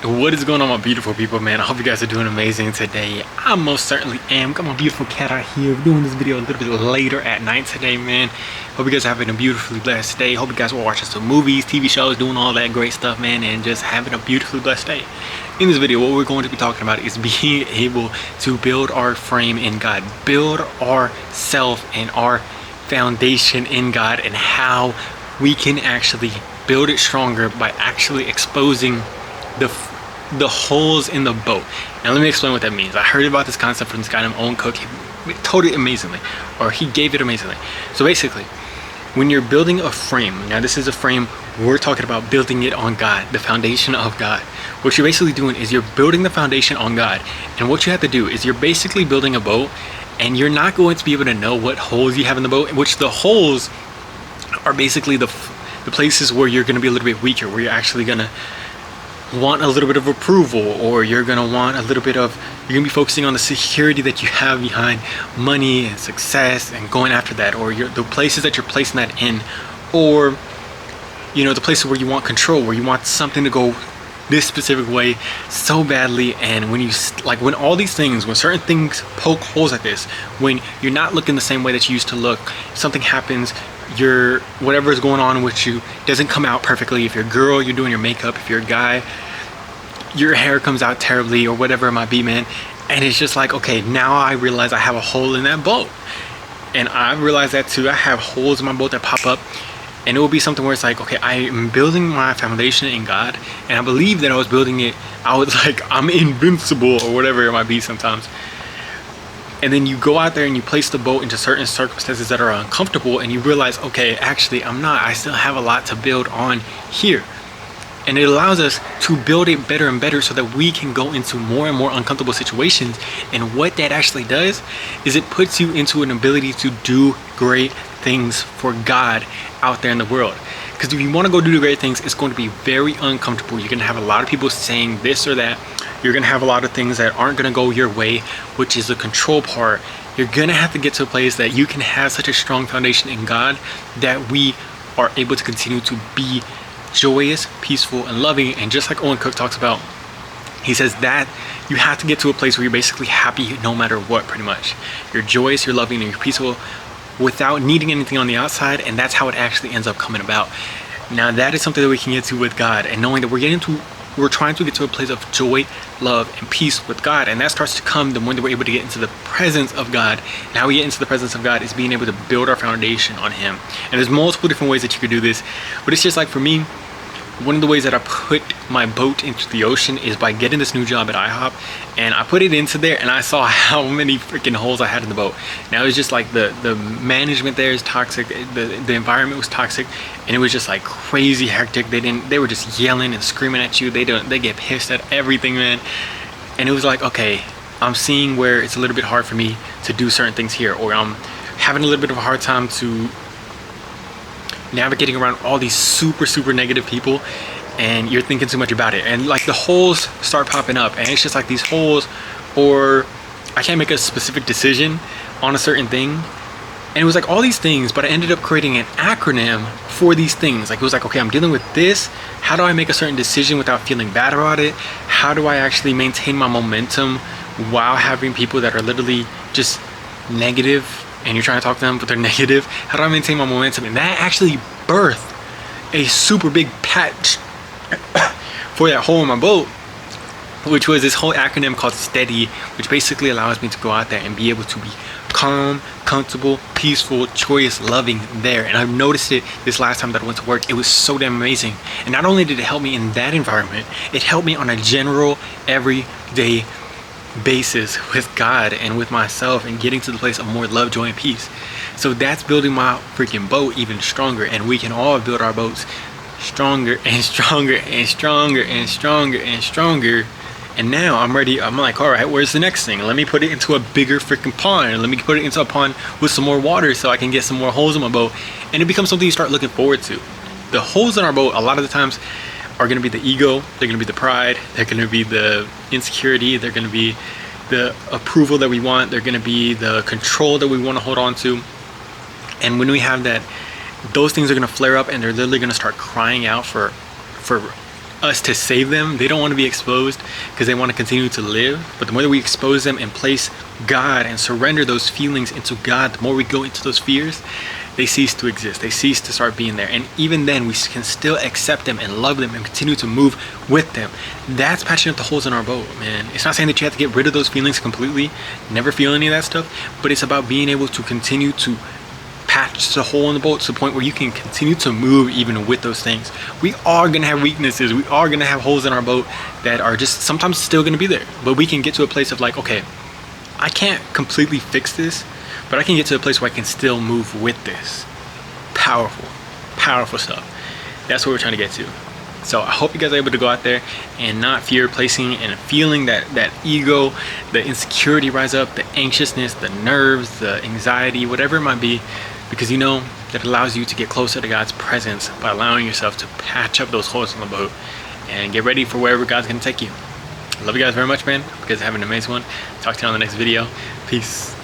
What is going on, my beautiful people, man? I hope you guys are doing amazing today. I most certainly am. Got my beautiful cat out here. We're doing this video a little bit later at night today, man. Hope you guys are having a beautifully blessed day. Hope you guys were watching some movies, TV shows, doing all that great stuff, man, and just having a beautifully blessed day. In this video, what we're going to be talking about is being able to build our frame in God, build our self and our foundation in God, and how we can actually build it stronger by actually exposing the holes in the boat. Now let me explain what that means. I heard about this concept from this guy named Owen Cook. He told it amazingly, or he gave it amazingly. So basically, when you're building a frame, now this is a frame, we're talking about building it on God, the foundation of God. What you're basically doing is you're building the foundation on God, and what you have to do is you're basically building a boat, and you're not going to be able to know what holes you have in the boat, which the holes are basically the places where you're going to be a little bit weaker, where you're actually going to want a little bit of approval, or you're going to want a little bit of, you're going to be focusing on the security that you have behind money and success and going after that, or the places that you're placing that in, or you know, the places where you want control, where you want something to go this specific way so badly. And when you when all these things, when certain things poke holes like this, when you're not looking the same way that you used to look, something happens, whatever is going on with you doesn't come out perfectly. If you're a girl, you're doing your makeup. If you're a guy, your hair comes out terribly, or whatever it might be, man. And it's just like, okay, now I realize I have a hole in that boat, and I realize that too. I have holes in my boat that pop up, and it will be something where it's like, okay, I am building my foundation in God, and I believe that I was building it, I was like, I'm invincible, or whatever it might be sometimes. And then you go out there and you place the boat into certain circumstances that are uncomfortable, and you realize, okay, actually I'm not, I still have a lot to build on here. And it allows us to build it better and better so that we can go into more and more uncomfortable situations. And what that actually does is it puts you into an ability to do great things for God out there in the world. Because if you want to go do great things, it's going to be very uncomfortable. You're going to have a lot of people saying this or that. You're going to have a lot of things that aren't going to go your way, which is the control part. You're going to have to get to a place that you can have such a strong foundation in God that we are able to continue to be joyous, peaceful, and loving. And just like Owen Cook talks about, he says that you have to get to a place where you're basically happy no matter what, pretty much. You're joyous, you're loving, and you're peaceful without needing anything on the outside, and that's how it actually ends up coming about. Now that is something that we can get to with God, and knowing that we're trying to get to a place of joy, love, and peace with God, and that starts to come the more that we're able to get into the presence of God. And how we get into the presence of God is being able to build our foundation on Him. And there's multiple different ways that you could do this, but it's just like, for me, one of the ways that I put my boat into the ocean is by getting this new job at IHOP, and I put it into there, and I saw how many freaking holes I had in the boat. Now it's just like the management there is toxic, the environment was toxic, and it was just like crazy hectic. They were just yelling and screaming at you. They get pissed at everything, man. And it was like, okay, I'm seeing where it's a little bit hard for me to do certain things here, or I'm having a little bit of a hard time to navigating around all these super negative people, and you're thinking too much about it, and like the holes start popping up, and it's just like these holes, or I can't make a specific decision on a certain thing. And it was like all these things, but I ended up creating an acronym for these things. Like it was like, okay, I'm dealing with this, how do I make a certain decision without feeling bad about it? How do I actually maintain my momentum while having people that are literally just negative, and you're trying to talk to them but they're negative? How do I maintain my momentum? And that actually birthed a super big patch for that hole in my boat, which was this whole acronym called STEADY, which basically allows me to go out there and be able to be calm, comfortable, peaceful, joyous, loving there. And I've noticed it this last time that I went to work. It was so damn amazing. And not only did it help me in that environment, it helped me on a general everyday basis with God and with myself, and getting to the place of more love, joy, and peace. So that's building my freaking boat even stronger, and we can all build our boats stronger and stronger and stronger and stronger and stronger. And now I'm ready. I'm like, all right, where's the next thing? Let me put it into a bigger freaking pond. Let me put it into a pond with some more water so I can get some more holes in my boat. And it becomes something you start looking forward to. The holes in our boat a lot of the times are going to be the ego, they're going to be the pride, they're going to be the insecurity, they're going to be the approval that we want, they're going to be the control that we want to hold on to. And when we have that, those things are going to flare up, and they're literally going to start crying out for us to save them. They don't want to be exposed because they want to continue to live. But the more that we expose them and place God and surrender those feelings into God, the more we go into those fears, they cease to exist. They cease to start being there. And even then, we can still accept them and love them and continue to move with them. That's patching up the holes in our boat, man. It's not saying that you have to get rid of those feelings completely, never feel any of that stuff, but it's about being able to continue to patch the hole in the boat to the point where you can continue to move even with those things. We are gonna have weaknesses. We are gonna have holes in our boat that are just sometimes still gonna be there. But we can get to a place of like, okay, I can't completely fix this, but I can get to a place where I can still move with this. Powerful, powerful stuff. That's what we're trying to get to. So I hope you guys are able to go out there and not fear placing and feeling that ego, the insecurity rise up, the anxiousness, the nerves, the anxiety, whatever it might be, because you know that allows you to get closer to God's presence by allowing yourself to patch up those holes in the boat and get ready for wherever God's gonna take you. I love you guys very much, man. Hope you guys have an amazing one. Talk to you on the next video. Peace.